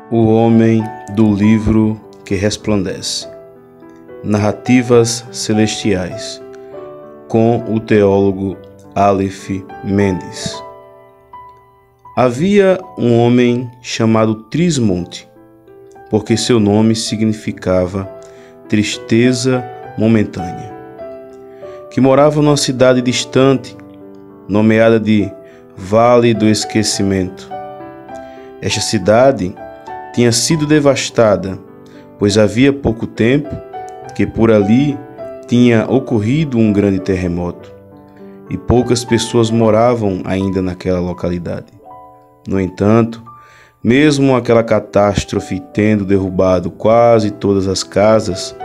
O homem do livro que resplandece. Narrativas celestiais, com o teólogo Aleph Mendes. Havia um homem chamado Trismonte, porque seu nome significava tristeza momentânea, que morava numa cidade distante, nomeada de Vale do Esquecimento. Esta cidade tinha sido devastada, pois havia pouco tempo que por ali tinha ocorrido um grande terremoto, e poucas pessoas moravam ainda naquela localidade. No entanto, mesmo aquela catástrofe tendo derrubado quase todas as casas,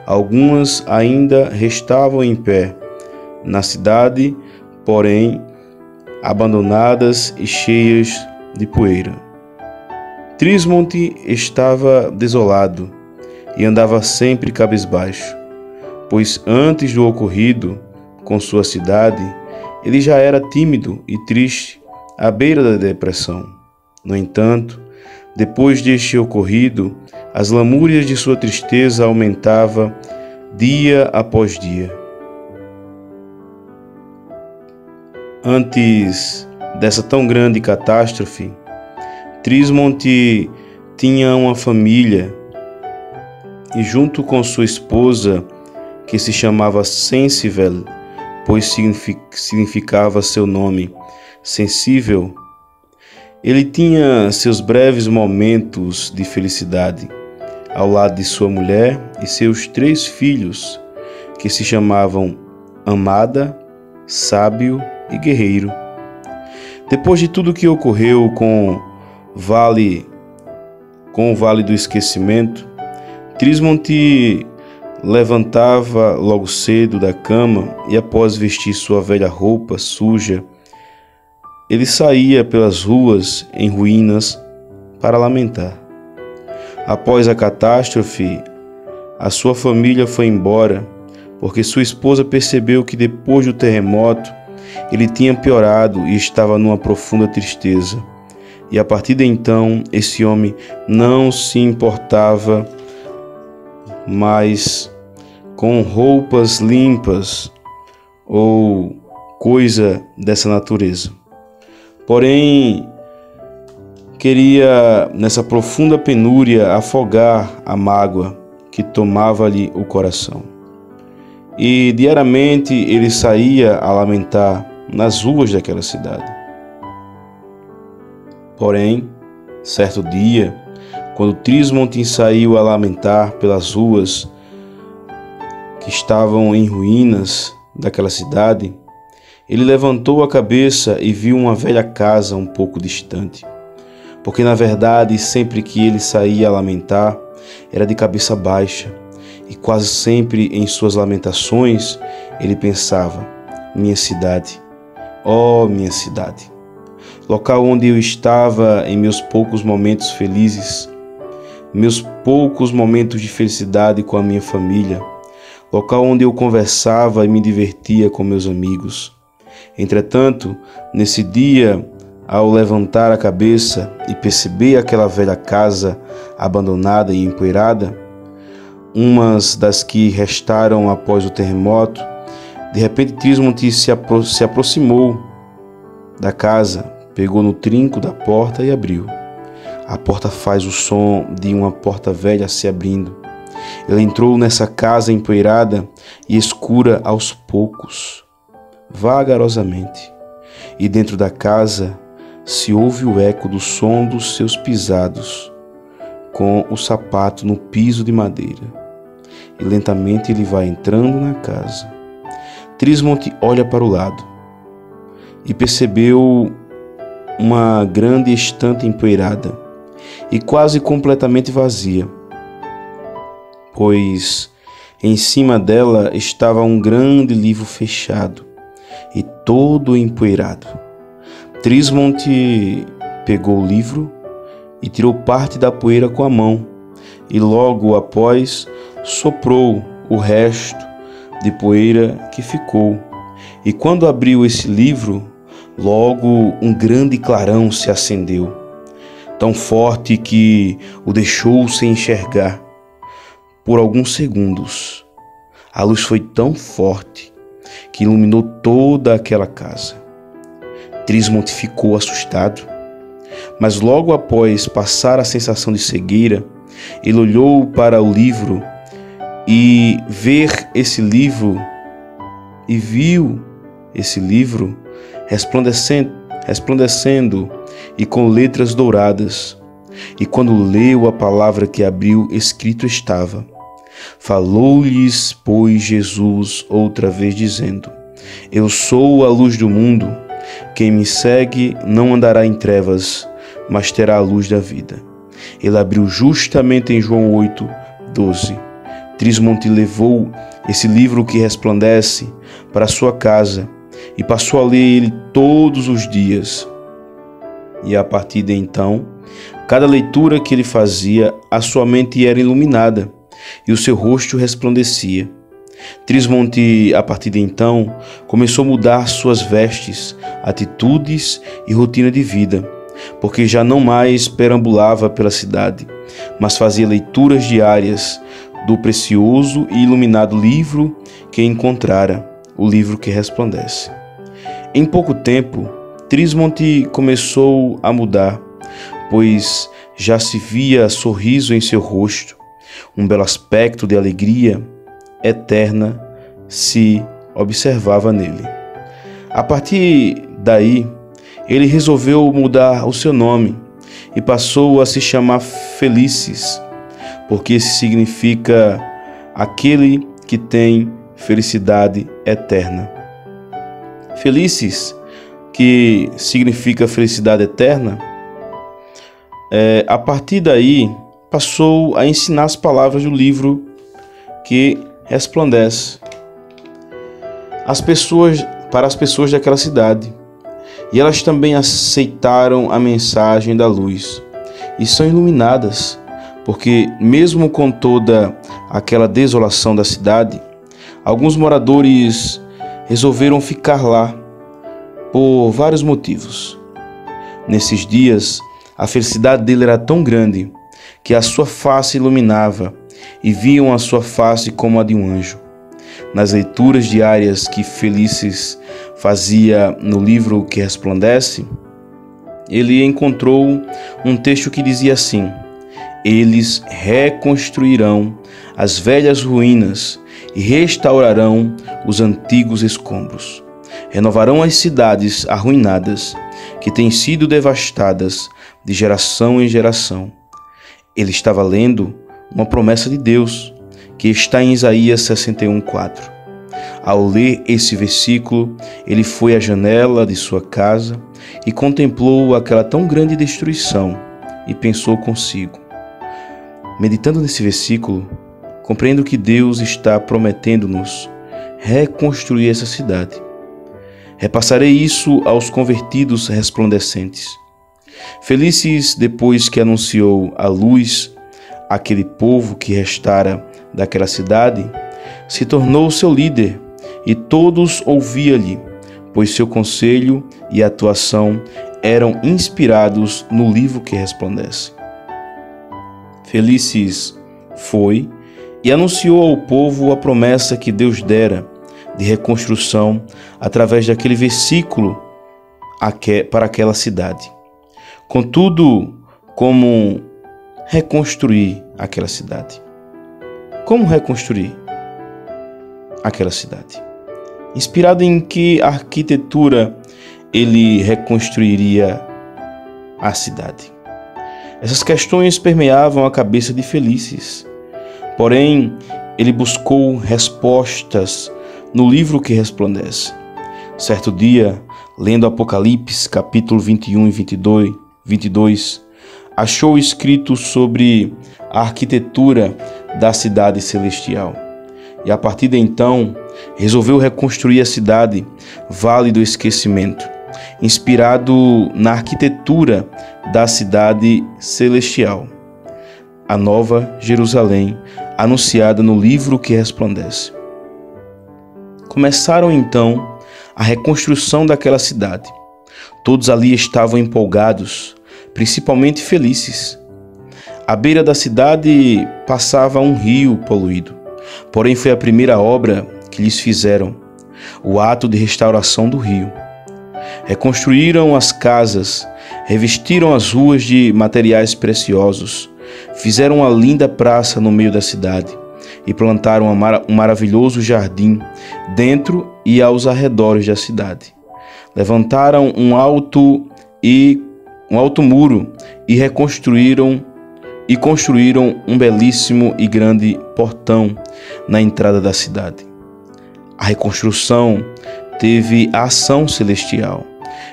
algumas ainda restavam em pé na cidade, porém abandonadas e cheias de poeira. Trismonte estava desolado e andava sempre cabisbaixo, pois antes do ocorrido com sua cidade, ele já era tímido e triste, à beira da depressão. No entanto, depois deste ocorrido, as lamúrias de sua tristeza aumentavam dia após dia. Antes dessa tão grande catástrofe, Trismonte tinha uma família e, junto com sua esposa, que se chamava Sensivel, pois significava seu nome sensível, ele tinha seus breves momentos de felicidade ao lado de sua mulher e seus 3 filhos, que se chamavam Amada, Sábio e Guerreiro. Depois de tudo que ocorreu com o Vale do Esquecimento, Trismonte levantava logo cedo da cama e, após vestir sua velha roupa suja, ele saía pelas ruas em ruínas para lamentar. Após a catástrofe, a sua família foi embora, porque sua esposa percebeu que depois do terremoto ele tinha piorado e estava numa profunda tristeza. E a partir de então, esse homem não se importava mais com roupas limpas ou coisa dessa natureza. Porém, queria, nessa profunda penúria, afogar a mágoa que tomava-lhe o coração. E diariamente ele saía a lamentar nas ruas daquela cidade. Porém, certo dia, quando Trismonte saiu a lamentar pelas ruas que estavam em ruínas daquela cidade, ele levantou a cabeça e viu uma velha casa um pouco distante, porque na verdade sempre que ele saía a lamentar era de cabeça baixa, e quase sempre em suas lamentações ele pensava: minha cidade, ó minha cidade, local onde eu estava em meus poucos momentos felizes, meus poucos momentos de felicidade com a minha família, local onde eu conversava e me divertia com meus amigos. Entretanto, nesse dia, ao levantar a cabeça e perceber aquela velha casa abandonada e empoeirada, umas das que restaram após o terremoto, de repente Trismonte se aproximou da casa, pegou no trinco da porta e abriu. A porta faz o som de uma porta velha se abrindo. Ele entrou nessa casa empoeirada e escura aos poucos, vagarosamente, e dentro da casa se ouve o eco do som dos seus pisados com o sapato no piso de madeira. E lentamente ele vai entrando na casa. Trismonte olha para o lado e percebeu uma grande estante empoeirada e quase completamente vazia, pois em cima dela estava um grande livro fechado e todo empoeirado. Trismonte pegou o livro e tirou parte da poeira com a mão, e logo após soprou o resto de poeira que ficou. E quando abriu esse livro, logo um grande clarão se acendeu. tão forte que o deixou sem enxergar. Por alguns segundos, a luz foi tão forte que iluminou toda aquela casa. Trismont ficou assustado, mas logo após passar a sensação de cegueira, ele olhou para o livro e viu esse livro resplandecendo e com letras douradas. E quando leu a palavra que abriu, escrito estava: falou-lhes, pois, Jesus outra vez, dizendo: eu sou a luz do mundo. Quem me segue não andará em trevas, mas terá a luz da vida. Ele abriu justamente em João 8:12. Trismont levou esse livro que resplandece para sua casa e passou a ler ele todos os dias. E a partir de então, cada leitura que ele fazia, a sua mente era iluminada e o seu rosto resplandecia. Trismont, a partir de então, começou a mudar suas vestes, atitudes e rotina de vida, porque já não mais perambulava pela cidade, mas fazia leituras diárias do precioso e iluminado livro que encontrara, o livro que resplandece. Em pouco tempo, Trismont começou a mudar, pois já se via sorriso em seu rosto, um belo aspecto de alegria eterna se observava nele. A partir daí, ele resolveu mudar o seu nome e passou a se chamar Felices, porque isso significa aquele que tem felicidade eterna. Felices, que significa felicidade eterna, a partir daí passou a ensinar as palavras do livro que resplandece para as pessoas daquela cidade. E elas também aceitaram a mensagem da luz e são iluminadas, porque mesmo com toda aquela desolação da cidade, alguns moradores resolveram ficar lá por vários motivos. Nesses dias, a felicidade dele era tão grande que a sua face iluminava e viam a sua face como a de um anjo. Nas leituras diárias que Felices fazia no livro que resplandece, ele encontrou um texto que dizia assim: eles reconstruirão as velhas ruínas e restaurarão os antigos escombros. Renovarão as cidades arruinadas que têm sido devastadas de geração em geração. Ele estava lendo uma promessa de Deus que está em Isaías 61:4. Ao ler esse versículo, ele foi à janela de sua casa e contemplou aquela tão grande destruição e pensou consigo: meditando nesse versículo, compreendo que Deus está prometendo-nos reconstruir essa cidade. Repassarei isso aos convertidos resplandecentes. Felices, depois que anunciou a luz àquele povo que restara daquela cidade, se tornou seu líder e todos ouviam-lhe, pois seu conselho e atuação eram inspirados no livro que resplandece. Felices foi e anunciou ao povo a promessa que Deus dera de reconstrução através daquele versículo para aquela cidade. Contudo, como reconstruir aquela cidade? Como reconstruir aquela cidade? Inspirado em que arquitetura ele reconstruiria a cidade? Essas questões permeavam a cabeça de Felices. Porém, ele buscou respostas no livro que resplandece. Certo dia, lendo Apocalipse, capítulo 21 e 22, achou escrito sobre a arquitetura da cidade celestial. E a partir de então, resolveu reconstruir a cidade, Vale do Esquecimento, inspirado na arquitetura da cidade celestial, a Nova Jerusalém, anunciada no livro que resplandece. Começaram então a reconstrução daquela cidade. Todos ali estavam empolgados, principalmente felizes. À beira da cidade passava um rio poluído, porém foi a primeira obra que lhes fizeram, o ato de restauração do rio. Reconstruíram as casas, revestiram as ruas de materiais preciosos, fizeram uma linda praça no meio da cidade e plantaram um maravilhoso jardim dentro e aos arredores da cidade. Levantaram um alto muro e construíram um belíssimo e grande portão na entrada da cidade. A reconstrução teve a ação celestial,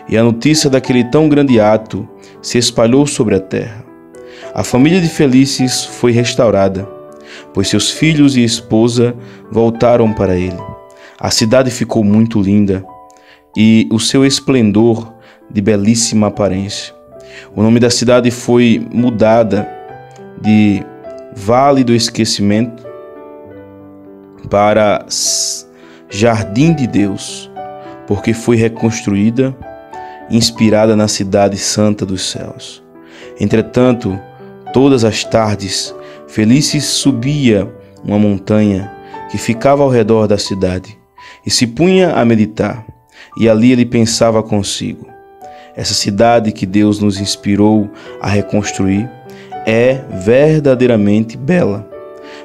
e a notícia daquele tão grande ato se espalhou sobre a terra. A família de Felícios foi restaurada, pois seus filhos e esposa voltaram para ele. A cidade ficou muito linda e o seu esplendor de belíssima aparência. O nome da cidade foi mudada de Vale do Esquecimento para Jardim de Deus, porque foi reconstruída, inspirada na cidade santa dos céus. Entretanto, todas as tardes, Felícios subia uma montanha que ficava ao redor da cidade e se punha a meditar, e ali ele pensava consigo: essa cidade que Deus nos inspirou a reconstruir é verdadeiramente bela,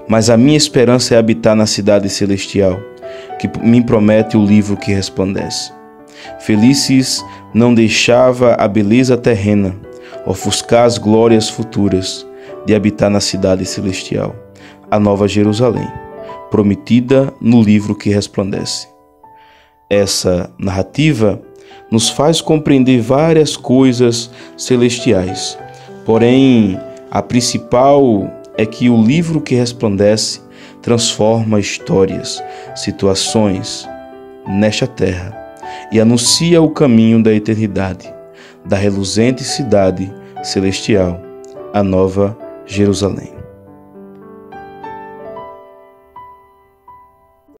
mas a minha esperança é habitar na cidade celestial, que me promete o livro que resplandece. Felícios não deixava a beleza terrena ofuscar as glórias futuras de habitar na cidade celestial, a Nova Jerusalém, prometida no livro que resplandece. Essa narrativa nos faz compreender várias coisas celestiais, porém, a principal é que o livro que resplandece transforma histórias, situações nesta terra e anuncia o caminho da eternidade, da reluzente cidade celestial, a Nova Jerusalém.